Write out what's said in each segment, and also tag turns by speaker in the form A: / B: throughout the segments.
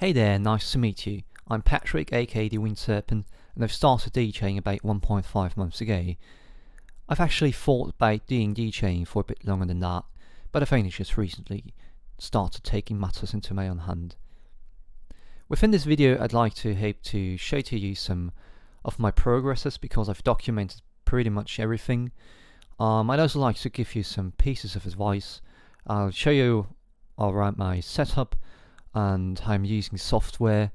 A: Hey there, nice to meet you. I'm Patrick, aka the Winged Serpent, and I've started DJing about 1.5 months ago. I've actually thought about doing DJing for a bit longer than that, but I've only just recently started taking matters into my own hand. Within this video, I'd like to hope to show to you some of my progresses because I've documented pretty much everything. I'd also like to give you some pieces of advice. I'll show you around my setup and how I'm using software,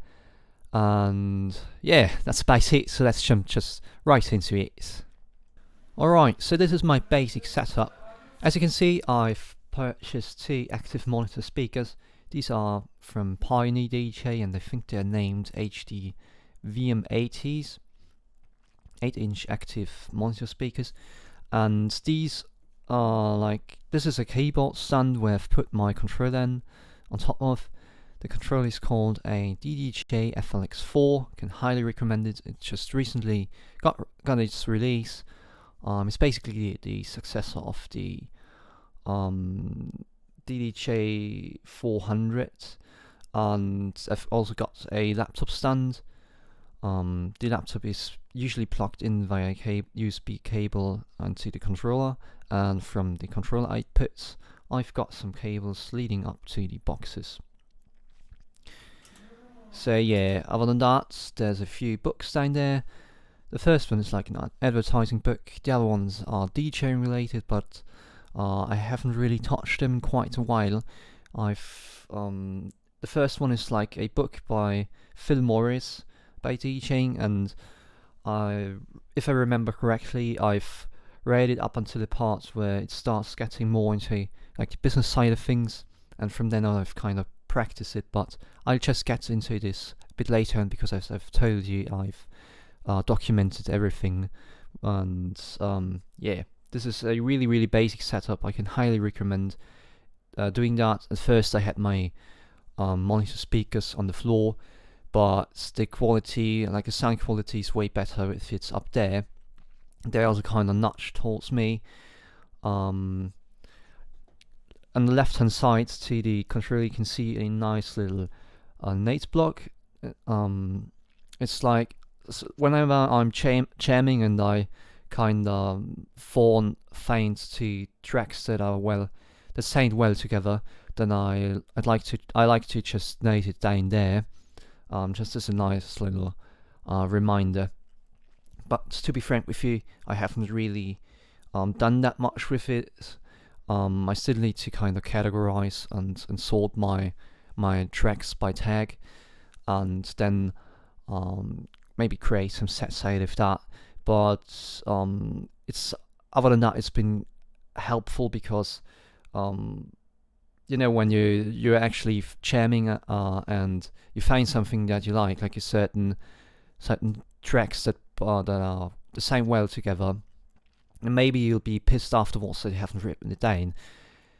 A: and yeah, that's about it. So let's jump just right into it. Alright, so this is my basic setup. As you can see, I've purchased two active monitor speakers. These are from Pioneer DJ, and I think they're named HD VM80s, 8-inch active monitor speakers. And these are this is a keyboard stand where I've put my controller on top of. The controller is called a DDJ FLX4. I can highly recommend it. It just recently got its release. It's basically the successor of the DDJ 400, and I've also got a laptop stand. The laptop is usually plugged in via USB cable onto the controller, and from the controller outputs, I've got some cables leading up to the boxes. So yeah, other than that, there's a few books down there. The first one is like an advertising book. The other ones are DJing related, but I haven't really touched them in quite a while. The first one is like a book by Phil Morris about DJing, and if I remember correctly, I've read it up until the part where it starts getting more into like the business side of things, and from then on I've kind of practiced it, but I'll just get into this a bit later on because as I've told you, I've documented everything, and yeah, this is a really basic setup. I can highly recommend doing that. At first I had my monitor speakers on the floor, but the quality, like the sound quality, is way better if it's up there. They also kind of nudge towards me. On the left hand side to the controller, you can see a nice little note block. It's like whenever I'm jamming and I kind of find to tracks that sound well together, then I like to just note it down there, just as a nice little reminder. But to be frank with you, I haven't really done that much with it. I still need to kind of categorize and sort my tracks by tag, and then maybe create some sets out of that. But it's other than that, it's been helpful because when you're actually jamming and you find something that you like a certain tracks that are the same well together, and maybe you'll be pissed afterwards that you haven't written it down.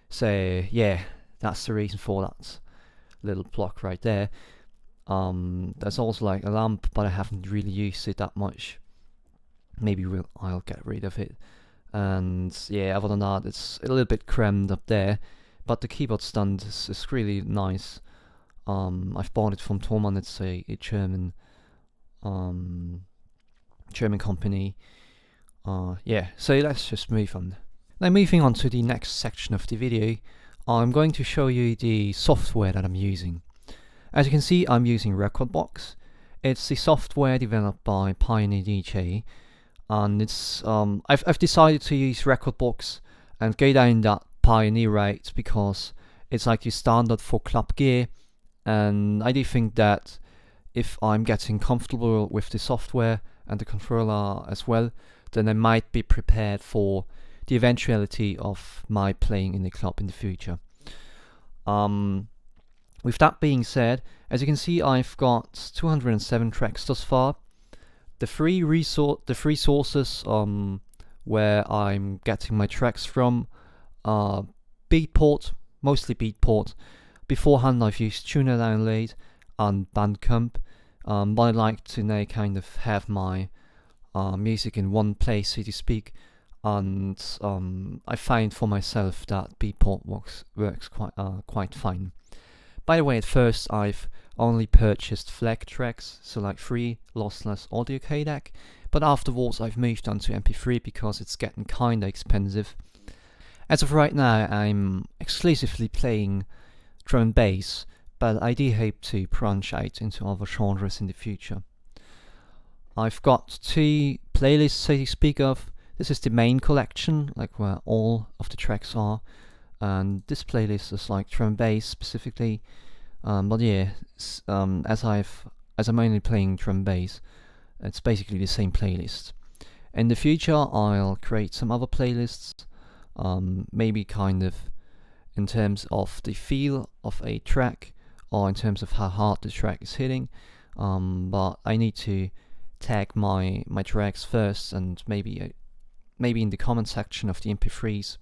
A: So yeah, that's the reason for that little block right there. There's also like a lamp, but I haven't really used it that much. Maybe I'll get rid of it. And yeah, other than that, it's a little bit crammed up there, but the keyboard stand is really nice. I've bought it from Thomann. It's a German company. Yeah, so let's just move on. Now, moving on to the next section of the video, I'm going to show you the software that I'm using. As you can see, I'm using Rekordbox. It's the software developed by Pioneer DJ, and it's I've decided to use Rekordbox and go down that Pioneer route because it's like the standard for club gear, and I do think that if I'm getting comfortable with the software and the controller as well, then I might be prepared for the eventuality of my playing in the club in the future. With that being said, as you can see, I've got 207 tracks thus far. The free sources where I'm getting my tracks from are Beatport, mostly Beatport. Beforehand, I've used Tuner Download and Bandcamp, but I like to now kind of have my music in one place, so to speak, and I find for myself that Beatport works quite fine. By the way, at first I've only purchased FLAC tracks, so like free lossless audio codec, but afterwards I've moved on to MP3 because it's getting kinda expensive. As of right now, I'm exclusively playing drum and bass, but I do hope to branch out into other genres in the future. I've got 2 playlists, so to speak of. This is the main collection, like where all of the tracks are, and this playlist is like drum and bass specifically. But yeah, as I'm only playing drum and bass, it's basically the same playlist. In the future, I'll create some other playlists, maybe kind of in terms of the feel of a track, or in terms of how hard the track is hitting. But I need to tag my tracks first, and maybe in the comment section of the MP3s.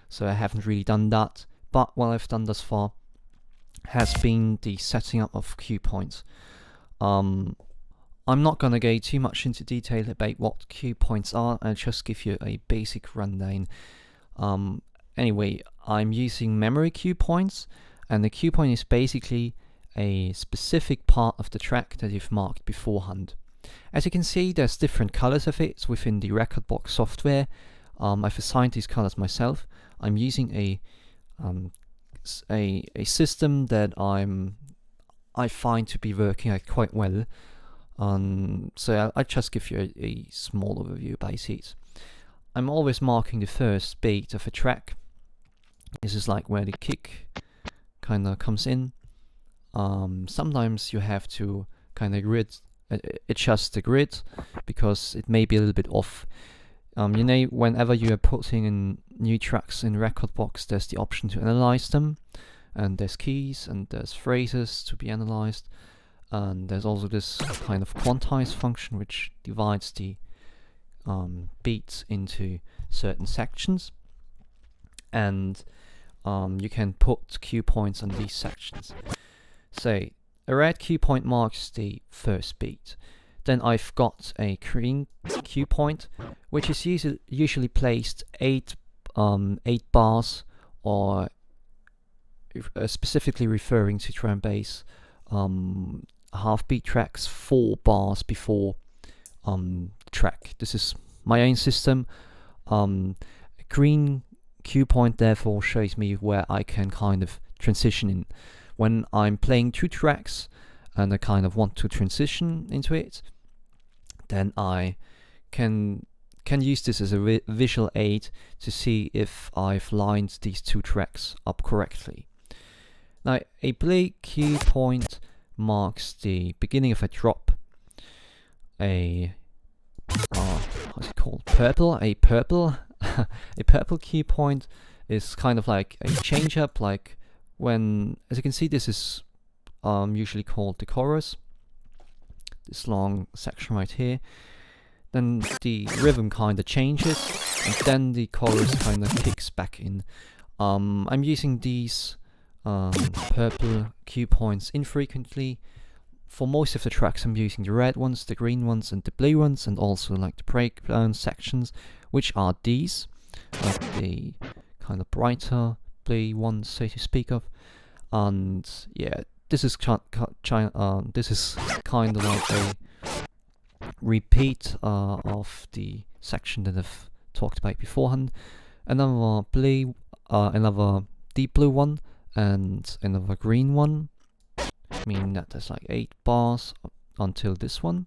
A: So I haven't really done that, but what I've done thus far has been the setting up of cue points. I'm not gonna go too much into detail about what cue points are. I'll just give you a basic rundown. Anyway, I'm using memory cue points, and the cue point is basically a specific part of the track that you've marked beforehand. As you can see, there's different colors of it within the Rekordbox software. I've assigned these colors myself. I'm using a system that I find to be working out quite well. So I'll just give you a small overview about it. I'm always marking the first beat of a track. This is like where the kick kind of comes in. Sometimes you have to kind of adjust the grid because it may be a little bit off. Whenever you are putting in new tracks in Rekordbox, there's the option to analyze them, and there's keys and there's phrases to be analyzed, and there's also this kind of quantize function which divides the beats into certain sections, and you can put cue points on these sections. So a red cue point marks the first beat. Then I've got a green cue point, which is usually placed 8 bars, or specifically referring to drum and bass half beat tracks 4 bars before track. This is my own system. Green cue point therefore shows me where I can kind of transition in. When I'm playing 2 tracks and I kind of want to transition into it, then I can use this as a visual aid to see if I've lined these 2 tracks up correctly. Now, a blue cue point marks the beginning of a drop. What's it called? A purple cue point is kind of like a change up, like when, as you can see, this is usually called the chorus, this long section right here. Then the rhythm kind of changes, and then the chorus kind of kicks back in. I'm using these purple cue points infrequently. For most of the tracks I'm using the red ones, the green ones, and the blue ones, and also like the breakdown sections, which are these, like the kind of brighter blue ones, so to speak of. And yeah, this is kind of like a repeat of the section that I've talked about beforehand. Another blue, another deep blue one, and another green one, meaning that there's like 8 bars until this one.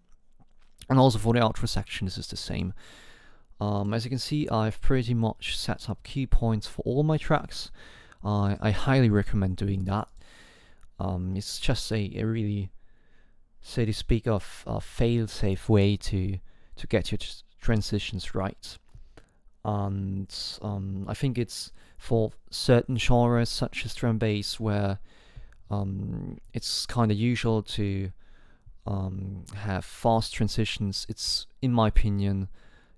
A: And also for the outro section, this is the same. As you can see, I've pretty much set up cue points for all my tracks. I highly recommend doing that. It's just a really, so to speak of, a fail-safe way to get your transitions right. And I think it's for certain genres such as drum and bass where it's kind of usual to have fast transitions. It's, in my opinion,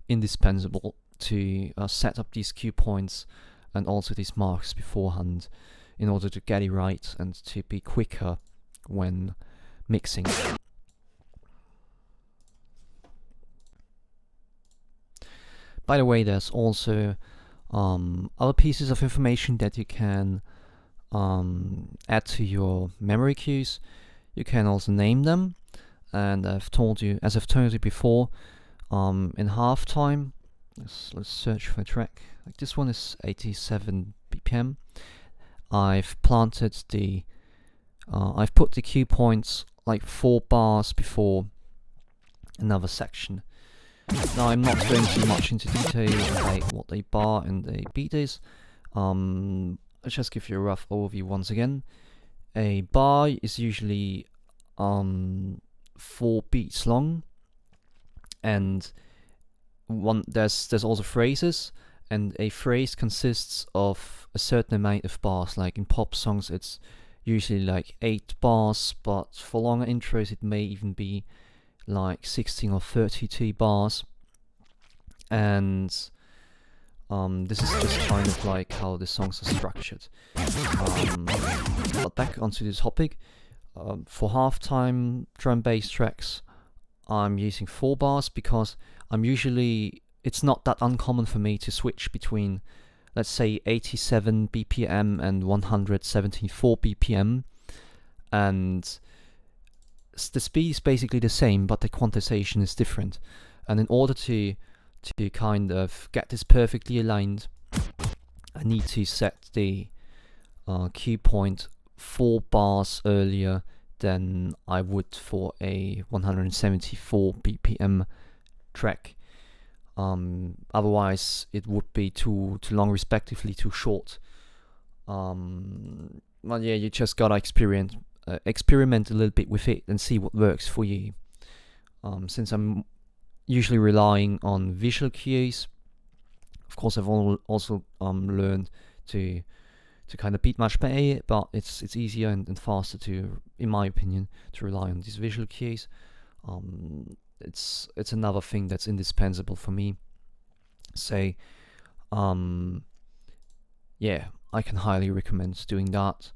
A: indispensable to set up these cue points and also these marks beforehand in order to get it right and to be quicker when mixing. By the way, there's also other pieces of information that you can add to your memory queues. You can also name them, and as I've told you before, in halftime, let's search for a track. Like this one is 87 BPM. I've put the cue points like 4 bars before another section. Now I'm not going too much into detail about what a bar and a beat is. I'll just give you a rough overview once again. A bar is usually 4 beats long, and there's also phrases, and a phrase consists of a certain amount of bars. Like in pop songs, it's usually like 8 bars, but for longer intros, it may even be like 16 or 32 bars. And this is just kind of like how the songs are structured. But back onto the topic. For halftime drum bass tracks, I'm using 4 bars because it's not that uncommon for me to switch between, let's say, 87 BPM and 174 BPM, and the speed is basically the same, but the quantization is different. And in order to kind of get this perfectly aligned, I need to set the cue point 4 bars earlier than I would for a 174 BPM track. Otherwise, it would be too long, respectively too short. Well, yeah, you just gotta experiment a little bit with it and see what works for you. Since I'm usually relying on visual cues, of course, I've also learned to kind of beat match better, but it's easier and faster to, in my opinion, to rely on these visual cues. It's another thing that's indispensable for me. So, yeah, I can highly recommend doing that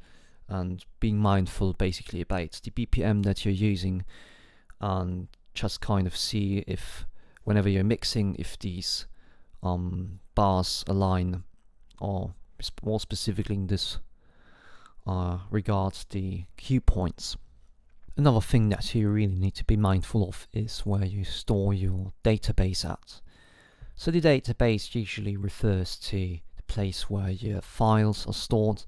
A: and being mindful basically about the BPM that you're using, and just kind of see if whenever you're mixing, if these bars align, or more specifically in this regards the cue points. Another thing that you really need to be mindful of is where you store your database at. So the database usually refers to the place where your files are stored,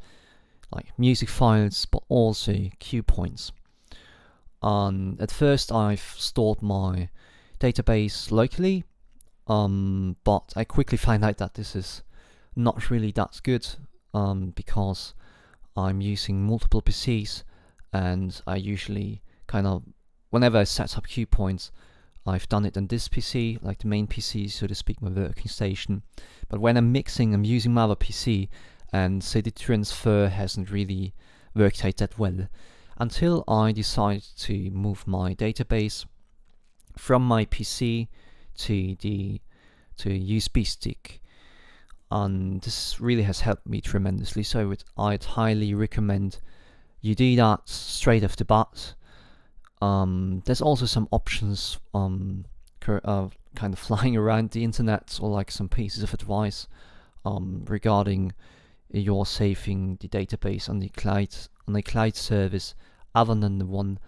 A: like music files, but also cue points. At first I've stored my database locally, but I quickly find out that this is not really that good, because I'm using multiple PCs, and I usually kind of, whenever I set up cue points, I've done it on this PC, like the main PC, so to speak, my working station. But when I'm mixing, I'm using my other PC, and so the transfer hasn't really worked out that well, until I decided to move my database from my PC to USB stick. And this really has helped me tremendously, so I'd highly recommend you do that straight off the bat. There's also some options kind of flying around the internet, or like some pieces of advice regarding your saving the database on the cloud service other than the one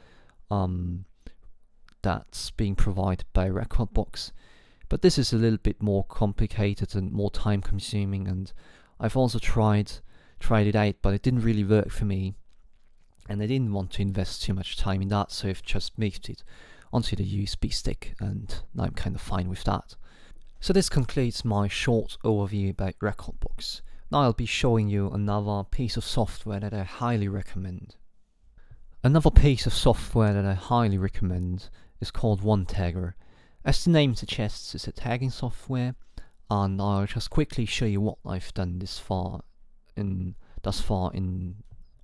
A: that's being provided by Rekordbox. But this is a little bit more complicated and more time consuming, and I've also tried it out, but it didn't really work for me, and I didn't want to invest too much time in that, so I've just moved it onto the USB stick, and now I'm kind of fine with that. So this concludes my short overview about Rekordbox. Now I'll be showing you another piece of software that I highly recommend. Another piece of software that I highly recommend is called OneTagger. As the name suggests, it's a tagging software, and I'll just quickly show you what I've done thus far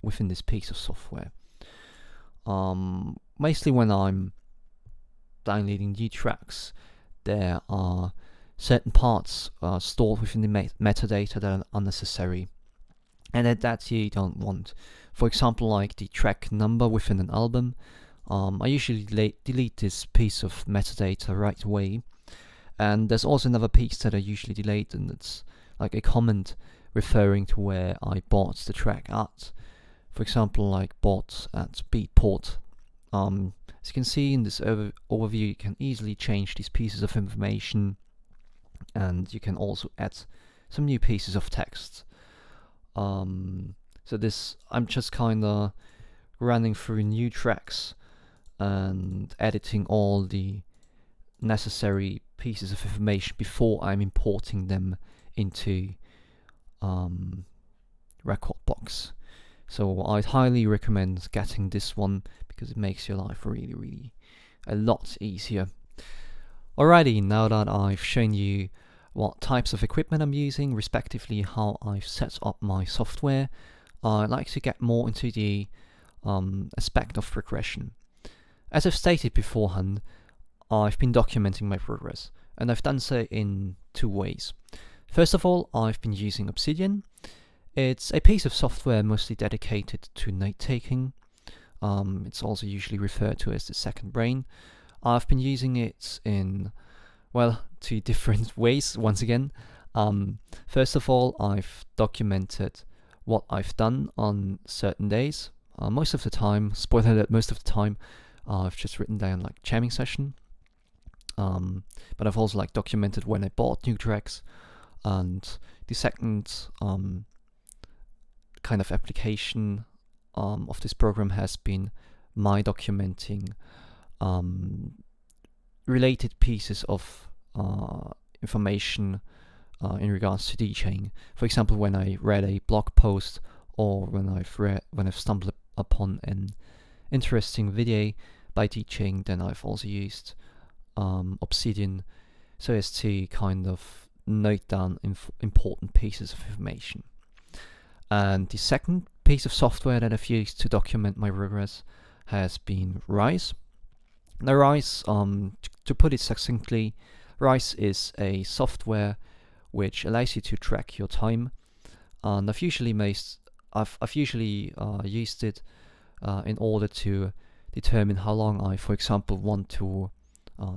A: within this piece of software. Mostly when I'm downloading new tracks, there are certain parts stored within the metadata that are unnecessary, and that you don't want. For example, like the track number within an album. I usually delete this piece of metadata right away, and there's also another piece that I usually delete, and it's like a comment referring to where I bought the track at. For example, like bought at Beatport. As you can see in this overview, you can easily change these pieces of information, and you can also add some new pieces of text. So this, I'm just kinda running through new tracks and editing all the necessary pieces of information before I'm importing them into Rekordbox. So I'd highly recommend getting this one because it makes your life really a lot easier. Alrighty, now that I've shown you what types of equipment I'm using, respectively how I've set up my software, I'd like to get more into the aspect of progression. As I've stated beforehand, I've been documenting my progress, and I've done so in two ways. First of all, I've been using Obsidian. It's a piece of software mostly dedicated to note-taking. It's also usually referred to as the second brain. I've been using it in, well, two different ways, once again. First of all, I've documented what I've done on certain days. Most of the time, spoiler alert, most of the time, I've just written down like jamming session. But I've also like documented when I bought new tracks. And the second kind of application of this program has been my documenting related pieces of information in regards to DJing. For example, when I read a blog post, or when I've stumbled upon an interesting video by Djing, then I've also used Obsidian so as to kind of note down important pieces of information. And the second piece of software that I've used to document my progress has been Rise. Now Rise, to put it succinctly, Rise is a software which allows you to track your time, and I've usually used it in order to determine how long I, for example, want to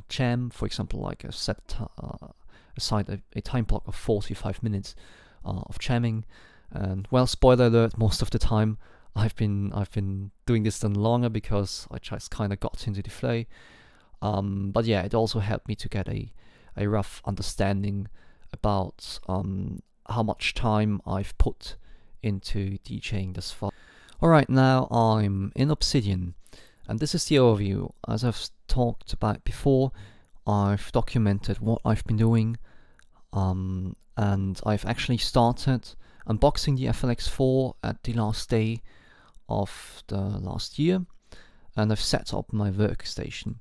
A: jam. For example, like aside a time block of 45 minutes of jamming. And well, spoiler alert, most of the time I've been doing this then longer because I just kind of got into the flow. But yeah, it also helped me to get a rough understanding about how much time I've put into DJing thus far. Alright, now I'm in Obsidian, and this is the overview. As I've talked about before, I've documented what I've been doing, and I've actually started unboxing the FLX4 at the last day of the last year, and I've set up my workstation.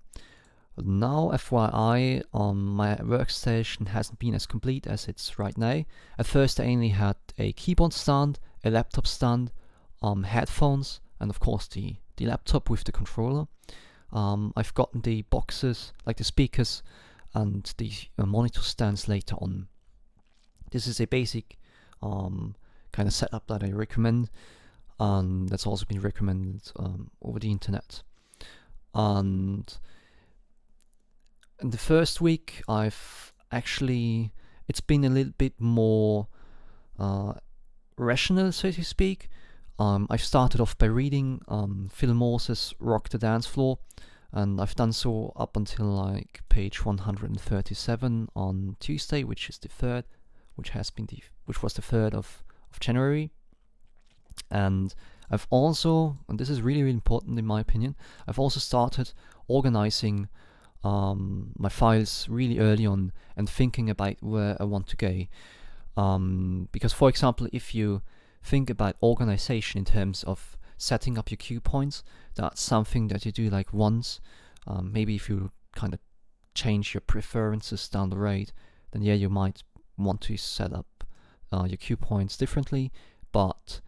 A: Now, FYI, my workstation hasn't been as complete as it's right now. At first I only had a keyboard stand, a laptop stand, headphones, and of course the laptop with the controller. I've gotten the boxes, like the speakers and the monitor stands later on. This is a basic kind of setup that I recommend, and that's also been recommended over the internet. And in the first week, it's been a little bit more rational, so to speak. I've started off by reading Phil Morse's Rock the Dance Floor, and I've done so up until like page 137 on Tuesday, which was the 3rd of January. And I've also, and this is really important in my opinion, I've also started organizing my files really early on and thinking about where I want to go. Because, for example, if you think about organization in terms of setting up your cue points, that's something that you do like once. Maybe if you kind of change your preferences down the road, then yeah, you might want to set up your cue points differently. But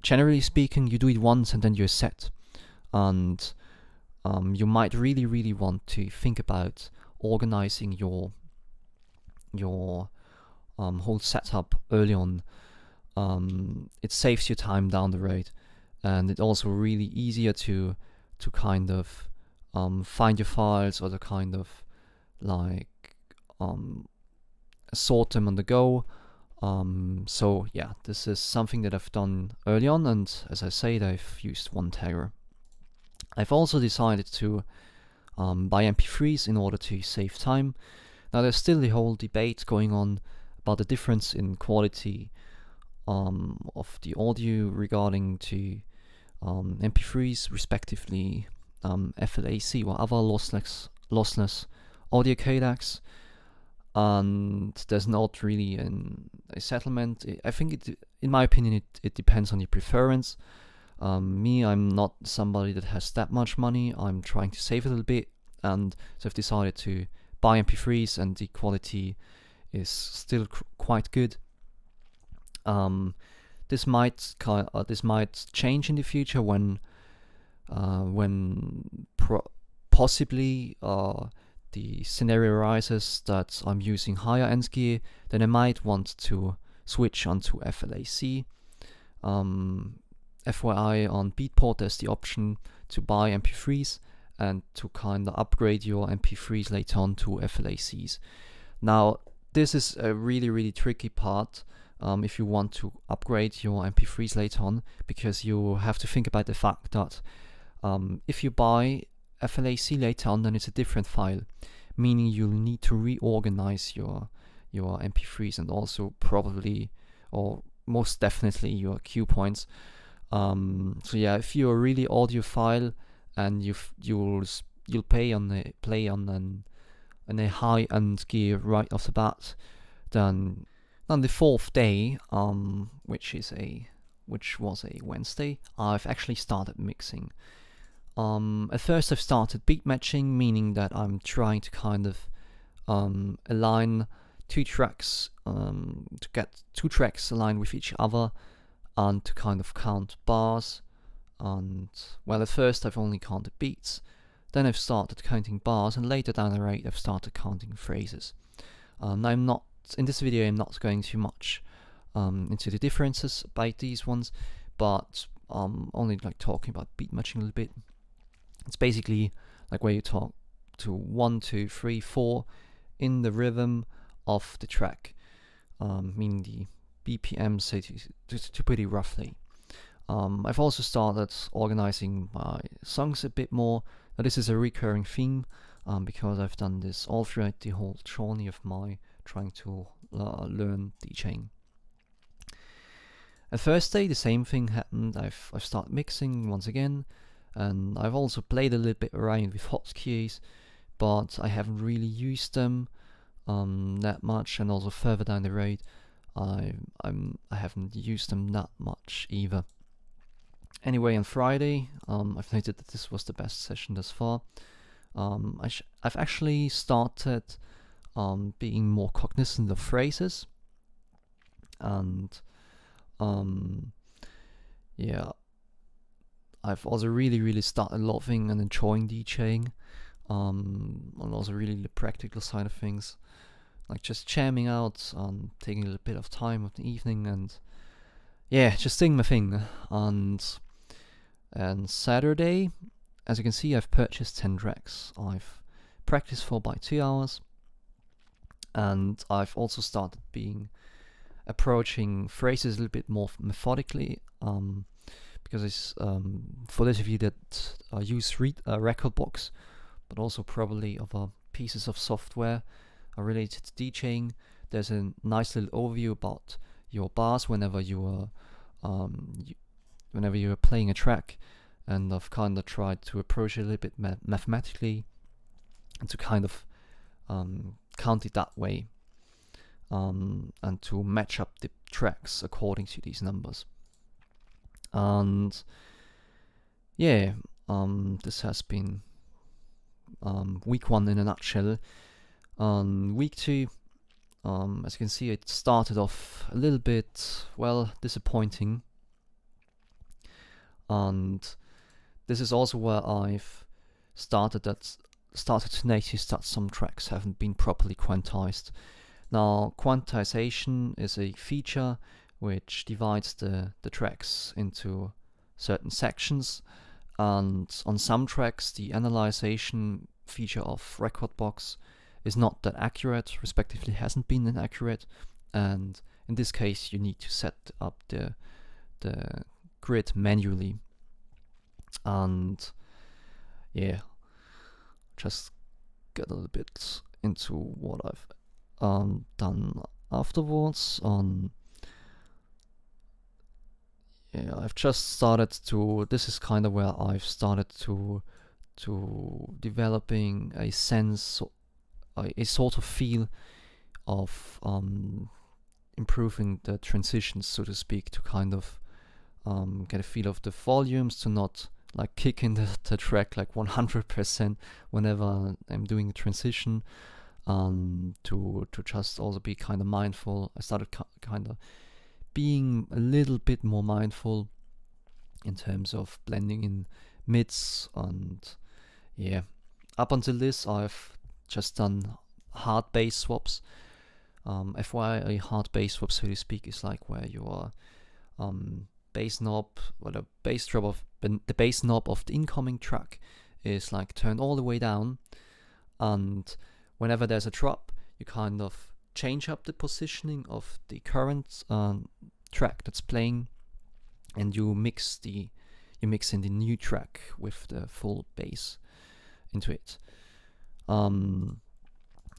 A: generally speaking, you do it once and then you're set. And you might really want to think about organizing your whole setup early on. It saves you time down the road, and it's also really easier to kind of find your files, or to kind of like sort them on the go. So yeah, this is something that I've done early on, and as I said, I've used one tagger. I've also decided to buy MP3s in order to save time. Now there's still the whole debate going on about the difference in quality of the audio regarding to MP3s, respectively FLAC or other lossless audio codecs. And there's not really a settlement. I think, in my opinion, it depends on your preference. Me, I'm not somebody that has that much money. I'm trying to save a little bit, and so I've decided to buy MP3s, and the quality is still quite good. This might change in the future when possibly the scenario arises that I'm using higher end gear, then I might want to switch onto FLAC. FYI, on Beatport there's the option to buy MP3s and to kind of upgrade your MP3s later on to FLACs. Now, this is a really tricky part if you want to upgrade your MP3s later on, because you have to think about the fact that if you buy FLAC later on, then it's a different file, meaning you'll need to reorganize your MP3s and also probably, or most definitely, your cue points. So yeah, if you're a really audiophile and you'll play on a high end gear right off the bat, then on the fourth day, which was a Wednesday, I've actually started mixing. At first I've started beat matching, meaning that I'm trying to kind of align two tracks, to get two tracks aligned with each other, and to kind of count bars. And well, at first I've only counted beats, then I've started counting bars, and later down the road I've started counting phrases. Now in this video I'm not going too much into the differences about these ones, but only like talking about beat matching a little bit. It's basically like where you talk to 1, 2, 3, 4 in the rhythm of the track, meaning the BPM, say to put it roughly. I've also started organizing my songs a bit more. Now this is a recurring theme because I've done this all throughout the whole journey of my trying to learn DJing. At first day, the same thing happened. I've started mixing once again, and I've also played a little bit around with hotkeys, but I haven't really used them that much. And also further down the road, I haven't used them that much either. Anyway, on Friday, I've noted that this was the best session thus far. I've actually started being more cognizant of phrases, and yeah, I've also really started loving and enjoying DJing, and also really the practical side of things, like just jamming out, taking a little bit of time of the evening, and yeah, just doing my thing. And Saturday, as you can see, I've purchased 10 tracks. I've practiced for about 2 hours, and I've also started approaching phrases a little bit more methodically, because it's for those of you that use Rekordbox, but also probably other pieces of software related to DJing, there's a nice little overview about your bars whenever you are playing a track, and I've kind of tried to approach it a little bit mathematically, and to kind of count it that way, and to match up the tracks according to these numbers. And yeah, this has been week 1 in a nutshell. On week 2, as you can see, it started off a little bit, disappointing. And this is also where I've started to notice that some tracks haven't been properly quantized. Now, quantization is a feature which divides the tracks into certain sections, and on some tracks the analyzation feature of Rekordbox is not that accurate, respectively hasn't been that accurate, and in this case you need to set up the grid manually. And yeah, just get a little bit into what I've done afterwards. Yeah, I've just started to, this is kind of where I've started to developing a sense, a sort of feel of improving the transitions, so to speak, to kind of get a feel of the volumes, to not like kick in the track like 100% whenever I'm doing a transition, to just also be kind of mindful. I started kind of being a little bit more mindful in terms of blending in mids. And yeah, up until this I've just done hard bass swaps. FYI, a hard bass swap, so to speak, is like where your bass knob, or the bass knob of the incoming track is like turned all the way down, and whenever there's a drop, you kind of change up the positioning of the current track that's playing, and you mix in the new track with the full bass into it.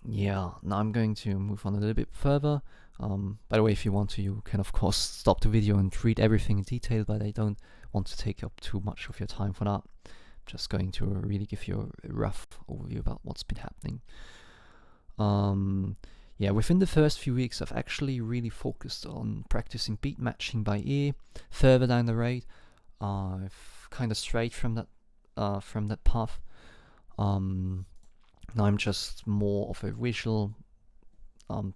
A: Yeah, now I'm going to move on a little bit further. By the way, if you want to, you can of course stop the video and read everything in detail, but I don't want to take up too much of your time for that. I'm just going to really give you a rough overview about what's been happening. Yeah, within the first few weeks, I've actually really focused on practicing beat matching by ear. Further down the road, I've kind of strayed from that path. Now I'm just more of a visual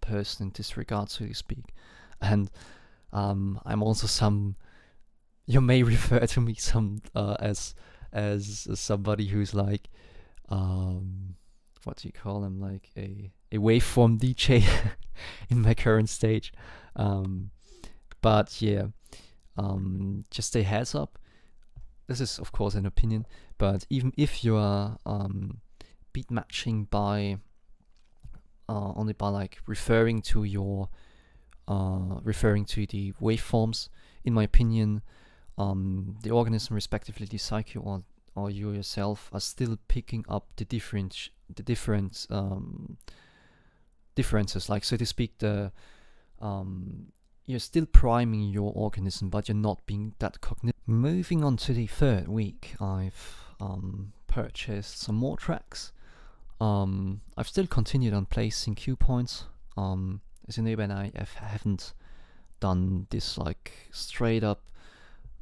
A: person in this regard, so to speak. And I'm also you may refer to me as somebody who's like, what do you call him, like a waveform DJ in my current stage. But yeah, just a heads up, this is of course an opinion, but even if you are beat matching by only by like referring to the waveforms, in my opinion, the organism, respectively the psyche or you yourself, are still picking up the different differences, like, so to speak. You're still priming your organism, but you're not being that cognitive. Moving on to the third week, I've purchased some more tracks. I've still continued on placing cue points. As you know, when I haven't done this like straight up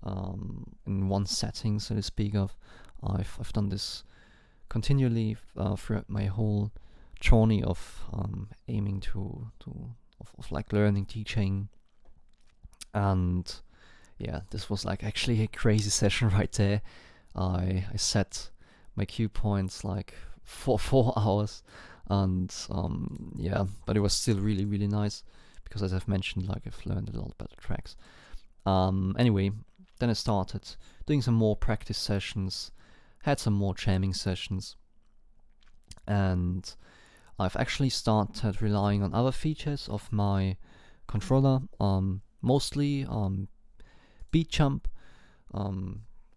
A: in one setting, so to speak of. I've done this continually throughout my whole journey of aiming to like learning DJing. And yeah, this was like actually a crazy session right there. I set my cue points like for 4 hours, and yeah, but it was still really, really nice because, as I've mentioned, like, I've learned a lot about the tracks. Anyway, then I started doing some more practice sessions, had some more jamming sessions, and I've actually started relying on other features of my controller, mostly beat jump,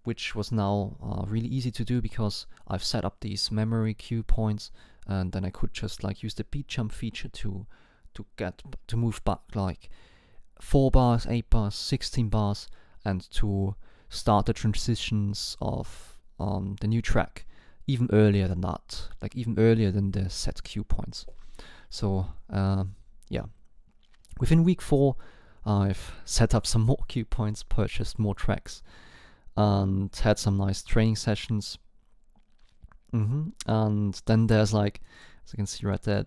A: which was now really easy to do because I've set up these memory cue points, and then I could just like use the beat jump feature to move back like 4 bars, 8 bars, 16 bars, and to start the transitions of the new track even earlier than that, like even earlier than the set cue points. So yeah, within week 4 I've set up some more cue points, purchased more tracks, and had some nice training sessions. And then there's like, as you can see right there,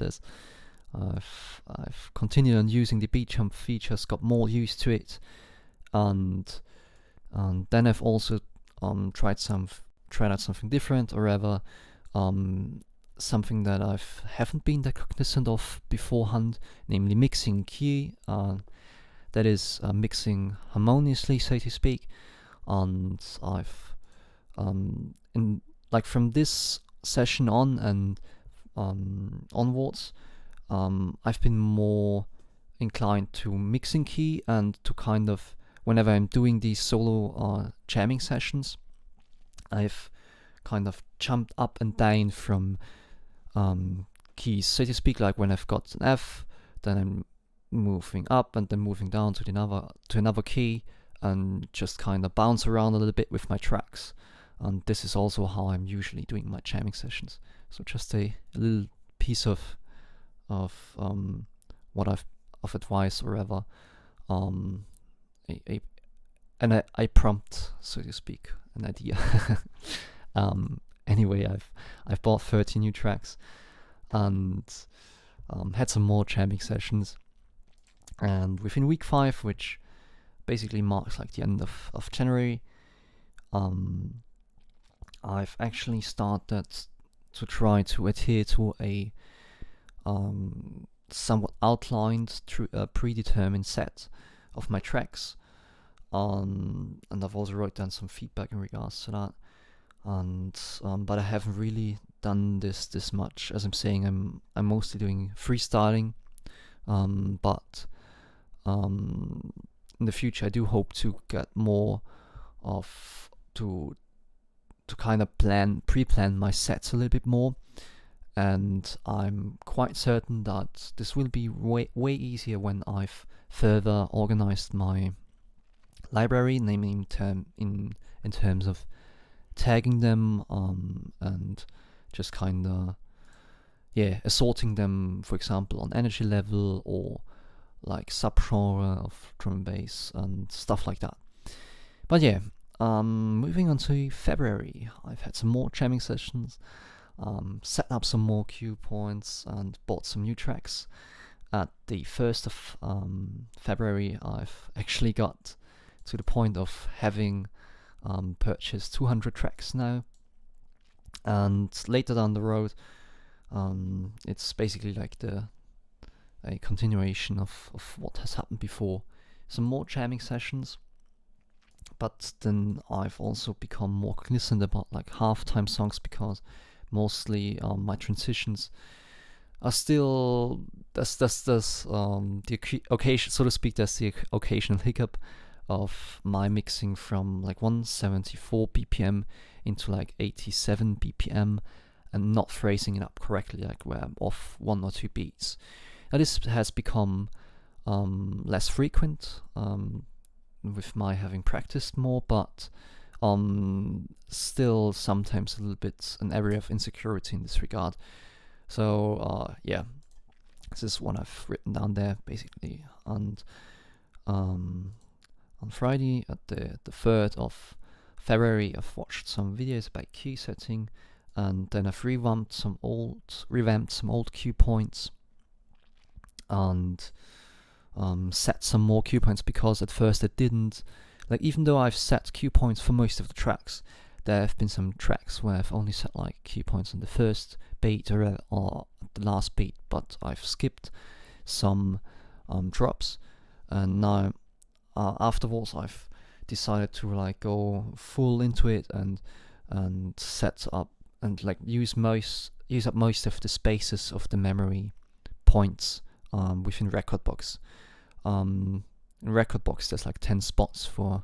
A: I've continued on using the beat jump features, got more used to it, and then I've also tried out something different, or rather something that I haven't been that cognizant of beforehand, namely mixing key, that is mixing harmoniously, so to speak. And I've like from this session on and onwards, I've been more inclined to mixing key and to kind of, whenever I'm doing these solo jamming sessions, I've kind of jumped up and down from keys, so to speak. Like when I've got an F, then I'm moving up and then moving down to another key, and just kind of bounce around a little bit with my tracks. And this is also how I'm usually doing my jamming sessions. So just a little piece of what I've of advice or whatever, a prompt, so to speak, an idea. Anyway, I've bought 30 new tracks and had some more jamming sessions. And within week 5, which basically marks like the end of January, I've actually started to try to adhere to a somewhat outlined, predetermined set of my tracks. And I've also wrote down some feedback in regards to that. And but I haven't really done this much. As I'm saying, I'm mostly doing freestyling. But in the future, I do hope to get more of to kind of pre-plan my sets a little bit more, and I'm quite certain that this will be way easier when I've further organized my library, namely in terms of tagging them and just kind of assorting them, for example, on energy level or like subgenre of drum and bass and stuff like that. But yeah, moving on to February, I've had some more jamming sessions, set up some more cue points, and bought some new tracks. At the 1st of February, I've actually got to the point of having purchased 200 tracks now. And later down the road, it's basically like a continuation of what has happened before. Some more jamming sessions, but then I've also become more cognizant about like halftime songs, because mostly my transitions are still the occasion, so to speak. There's the occasional hiccup of my mixing from like 174 BPM into like 87 BPM and not phrasing it up correctly, like where I'm off 1 or 2 beats. Now this has become less frequent with my having practiced more, but still sometimes a little bit an area of insecurity in this regard. So this is what I've written down there basically. And on Friday, at the 3rd of February, I've watched some videos about key setting, and then I've revamped some old cue points and set some more cue points, because at first I didn't. Like, even though I've set cue points for most of the tracks, there have been some tracks where I've only set like cue points on the first beat or the last beat, but I've skipped some drops. And now afterwards I've decided to like go full into it and set up and like use up most of the spaces of the memory points within Rekordbox. In Rekordbox there's like 10 spots for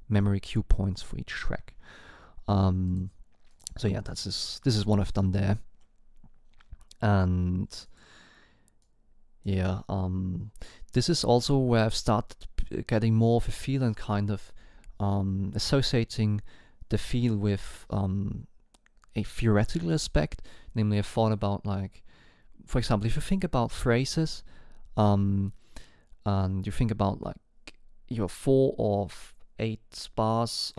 A: memory cue points for each track. So yeah, this is what I've done there. And yeah, this is also where I've started getting more of a feel and kind of associating the feel with a theoretical aspect. Namely, I've thought about, like, for example, if you think about phrases, and you think about like your 4 or 8 bars,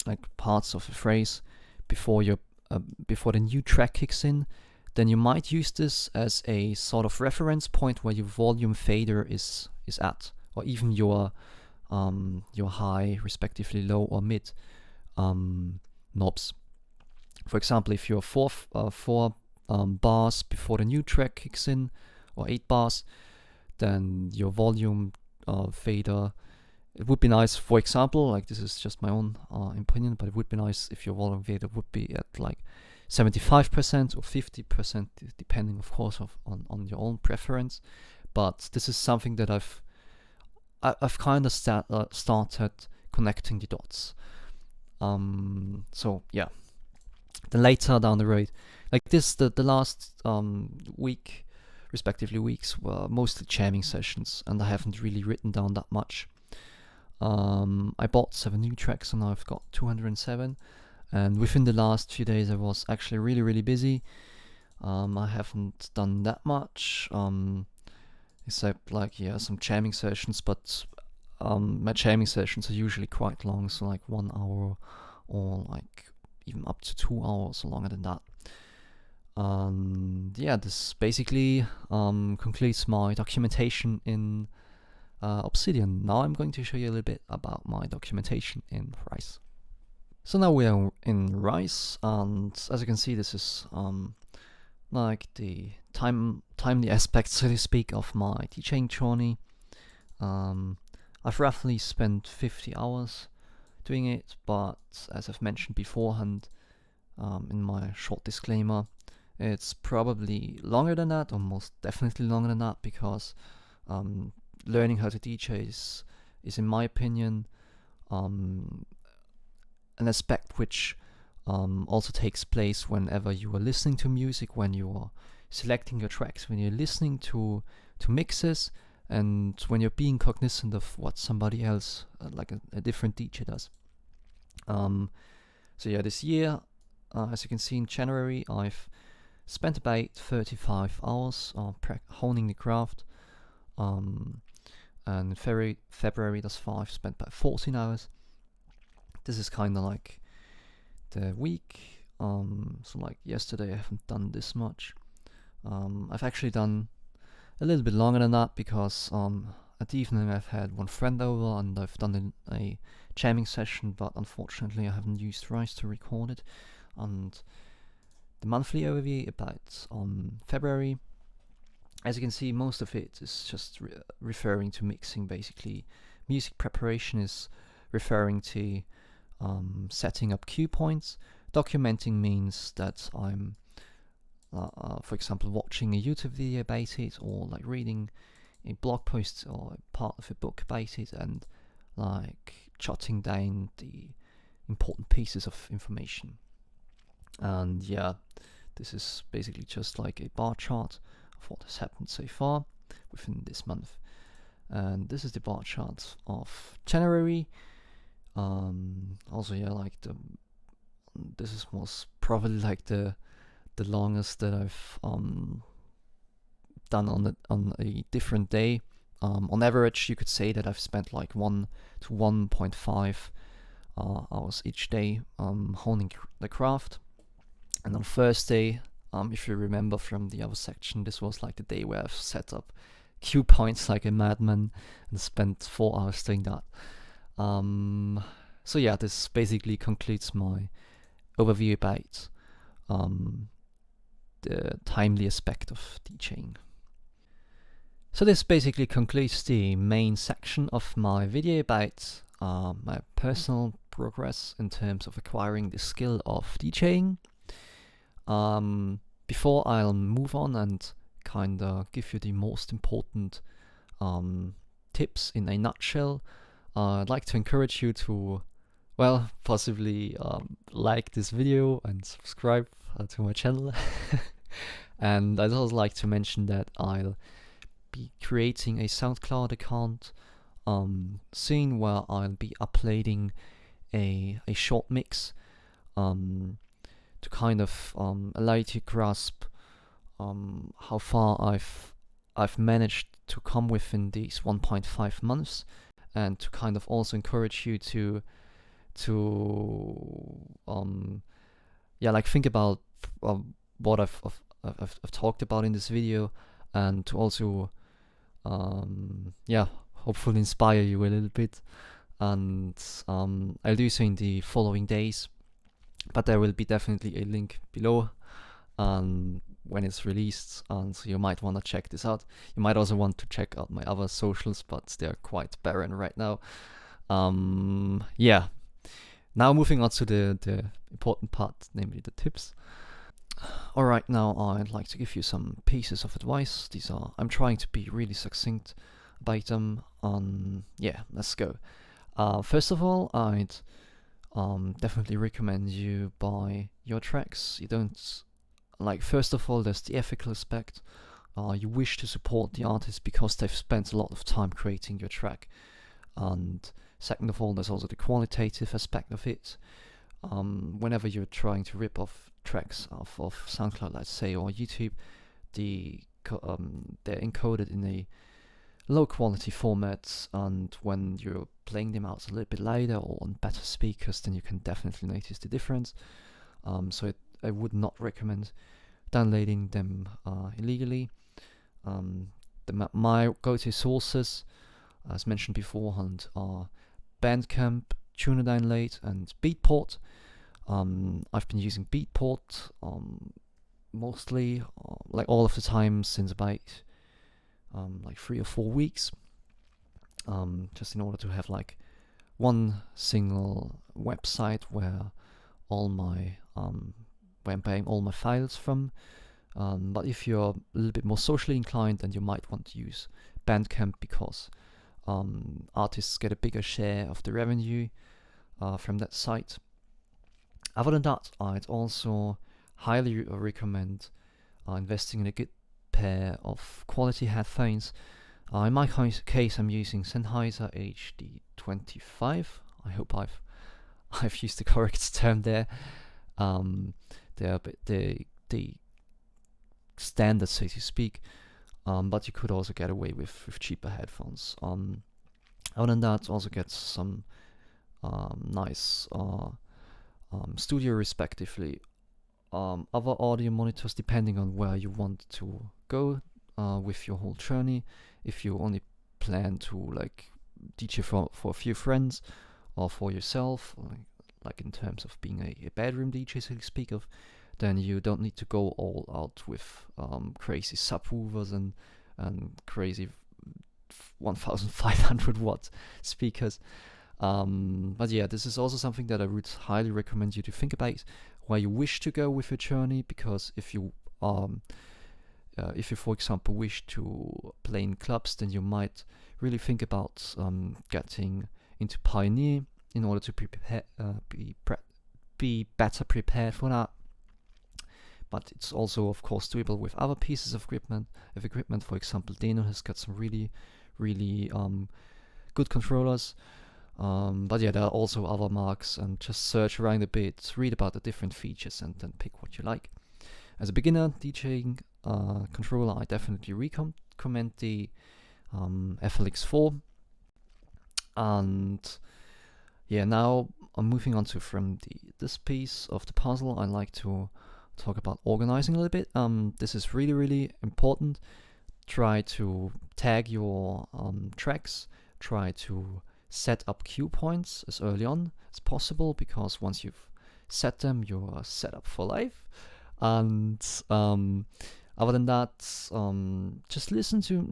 A: like parts of a phrase before the new track kicks in, then you might use this as a sort of reference point where your volume fader is at, or even your high, respectively low or mid knobs. For example, if you're 4 bars before the new track kicks in, or 8 bars, then your volume fader, it would be nice, for example, like this is just my own opinion, but it would be nice if your volume fader would be at like 75% or 50%, depending of course on your own preference. but this is something that I've kind of started connecting the dots. So yeah, then later down the road, like this, the last week, respectively weeks, were mostly jamming sessions, and I haven't really written down that much. I bought 7 new tracks, and I've got 207. And within the last few days, I was actually really, really busy. I haven't done that much, except some jamming sessions, but my jamming sessions are usually quite long, so like 1 hour or like even up to 2 hours or longer than that. And yeah, this basically concludes my documentation in Obsidian. Now I'm going to show you a little bit about my documentation in Rise. So now we are in Rise, and as you can see, this is like the timely aspect, so to speak, of my DJing journey. I've roughly spent 50 hours doing it, but as I've mentioned beforehand, in my short disclaimer, it's probably longer than that, or most definitely longer than that, because learning how to DJ is in my opinion, an aspect which also takes place whenever you are listening to music, when you are selecting your tracks, when you're listening to mixes, and when you're being cognizant of what somebody else, like a different DJ does. So yeah, this year, as you can see in January, I've spent about 35 hours honing the craft. And in February thus far, I've spent about 14 hours. This is kind of like the week. So like yesterday, I haven't done this much. I've actually done a little bit longer than that, because at the evening I've had one friend over and I've done a jamming session, but unfortunately I haven't used Rise to record it. And the monthly overview about February, as you can see, most of it is just referring to mixing. Basically, music preparation is referring to setting up cue points. Documenting means that I'm for example, watching a YouTube video about it, or like reading a blog post or a part of a book about it, and like jotting down the important pieces of information. And yeah, this is basically just like a bar chart of what has happened so far within this month. And this is the bar chart of January. Also, yeah, like this was probably like the longest that I've done on a different day. On average, you could say that I've spent like 1 to 1.5 hours each day honing the craft. And on Thursday, if you remember from the other section, this was like the day where I've set up cue points like a madman and spent 4 hours doing that. So yeah, this basically concludes my overview about the timely aspect of DJing. So this basically concludes the main section of my video about my personal progress in terms of acquiring the skill of DJing. Before I'll move on and kinda give you the most important tips in a nutshell, I'd like to encourage you to, well, possibly like this video and subscribe to my channel. And I'd also like to mention that I'll be creating a SoundCloud account soon, where I'll be uploading a short mix to kind of allow you to grasp how far I've managed to come within these 1.5 months, and to kind of also encourage you to think about what I've talked about in this video, and to also hopefully inspire you a little bit. And I'll do so in the following days, but there will be definitely a link below when it's released, and so you might want to check this out. You might also want to check out my other socials, but they're quite barren right now. Now moving on to the important part, namely the tips. Alright, now I'd like to give you some pieces of advice. I'm trying to be really succinct about them. Yeah, let's go. First of all, I'd definitely recommend you buy your tracks. You don't first of all, there's the ethical aspect. You wish to support the artist because they've spent a lot of time creating your track. And second of all, there's also the qualitative aspect of it. Whenever you're trying to rip off tracks off of SoundCloud, let's say, or YouTube, they're encoded in a low quality format, and when you're playing them out a little bit later or on better speakers, then you can definitely notice the difference. I would not recommend downloading them illegally. My go-to sources, as mentioned beforehand, are Bandcamp, Tuner Download, and Beatport. I've been using Beatport mostly, all of the time since about 3 or 4 weeks, just in order to have one single website where I'm buying all my files from. But if you're a little bit more socially inclined, then you might want to use Bandcamp because artists get a bigger share of the revenue from that site. Other than that, I'd also highly recommend investing in a good pair of quality headphones. In my case, I'm using Sennheiser HD25. I hope I've used the correct term there. They're a bit the standard, so to speak, but you could also get away with cheaper headphones. Other than that, also get some nice studio, respectively, other audio monitors, depending on where you want to go with your whole journey. If you only plan to DJ for a few friends or for yourself, like in terms of being a bedroom DJ, so to speak of, then you don't need to go all out with crazy subwoofers and crazy 1500 watt speakers. But yeah, this is also something that I would highly recommend you to think about where you wish to go with your journey, because if you for example wish to play in clubs, then you might really think about getting into Pioneer in order to be better prepared for that. But it's also, of course, doable with other pieces of equipment. For example, Deno has got some really good controllers. But yeah, there are also other marks, and just search around a bit, read about the different features, and then pick what you like. As a beginner DJing controller, I definitely recommend the FLX4. And yeah, now I'm moving on to this piece of the puzzle. I like to talk about organizing a little bit. This is really important. Try to tag your tracks. Try to set up cue points as early on as possible, because once you've set them, you're set up for life. And other than that, just listen to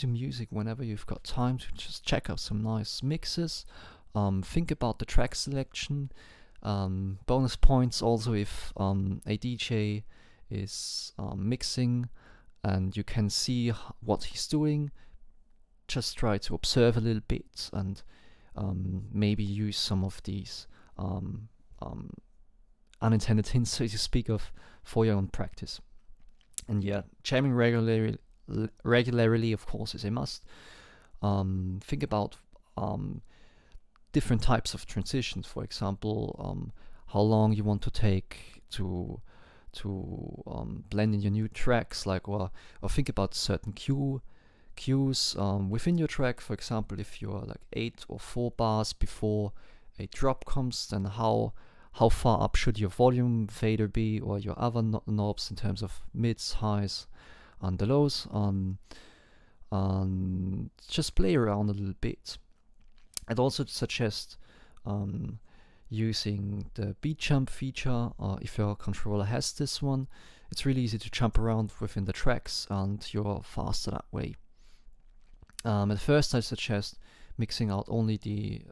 A: music whenever you've got time to just check out some nice mixes. Think about the track selection. Bonus points also if a DJ is mixing and you can see what he's doing. Just try to observe a little bit and maybe use some of these unintended hints, so to speak of, for your own practice. And yeah, jamming regularly, of course, is a must. Think about different types of transitions. For example, how long you want to take to blend in your new tracks, or think about certain cues within your track. For example, if you're 8 or 4 bars before a drop comes, then how far up should your volume fader be, or your other knobs in terms of mids, highs, and the lows. Just play around a little bit. I'd also suggest using the beat jump feature. If your controller has this one, it's really easy to jump around within the tracks, and you're faster that way. At first, I suggest mixing only the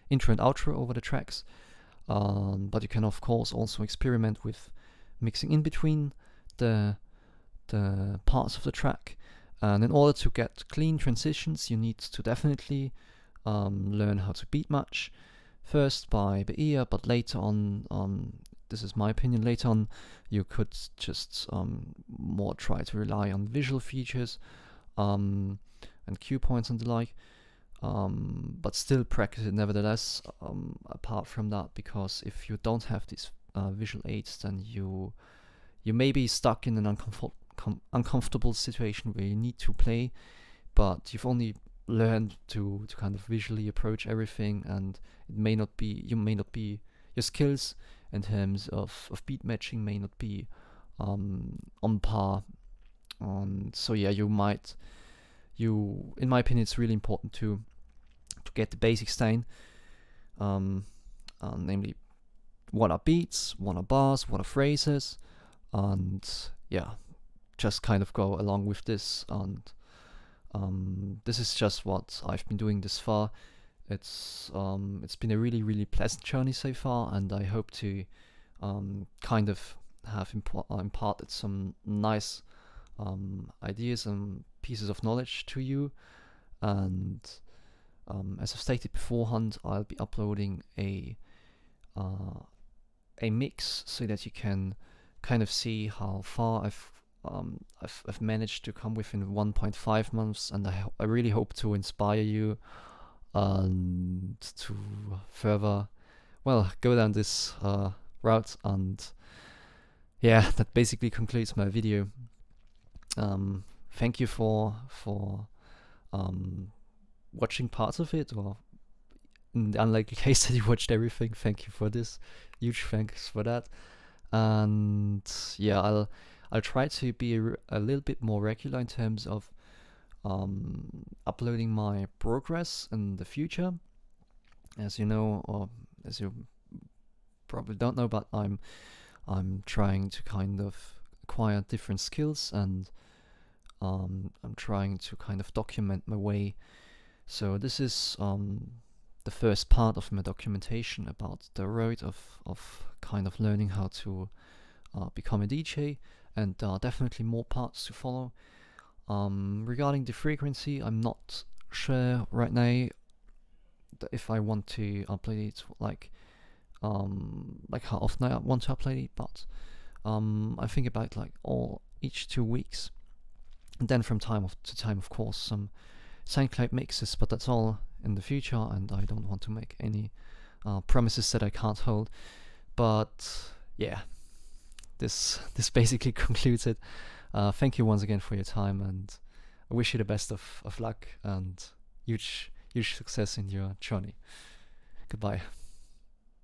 A: intro and outro over the tracks. But you can of course also experiment with mixing in between the parts of the track. And in order to get clean transitions, you need to definitely learn how to beat match first by the ear, but later on, this is my opinion, later on you could just more try to rely on visual features and cue points and the like, but still practice it nevertheless, apart from that, because if you don't have these visual aids, then you may be stuck in an uncomfortable situation where you need to play, but you've only learned to kind of visually approach everything, and it may not be your skills in terms of beat matching may not be on par. And so yeah, in my opinion, it's really important to get the basics down, namely what are beats, what are bars, what are phrases, and yeah, just kind of go along with this. And this is just what I've been doing this far. It's been a really, really pleasant journey so far, and I hope to kind of have imparted some nice ideas and pieces of knowledge to you. And as I've stated beforehand, I'll be uploading a mix so that you can kind of see how far I've managed to come within 1.5 months, and I really hope to inspire you and to further, well, go down this route. And yeah, that basically concludes my video. Thank you for watching parts of it, or in the unlikely case that you watched everything, thank you for this. Huge thanks for that. And yeah, I'll try to be a little bit more regular in terms of uploading my progress in the future. As you know, or as you probably don't know, but I'm trying to kind of acquire different skills, and I'm trying to kind of document my way. So this is the first part of my documentation about the road of kind of learning how to become a DJ, and there are definitely more parts to follow. Regarding the frequency, I'm not sure right now if I want to upload it like how often I want to upload it, but I think about like each 2 weeks, and then from time to time, of course, some SoundCloud mixes, but that's all in the future, and I don't want to make any promises that I can't hold. But yeah, this basically concludes it. Thank you once again for your time, and I wish you the best of luck and huge success in your journey. Goodbye.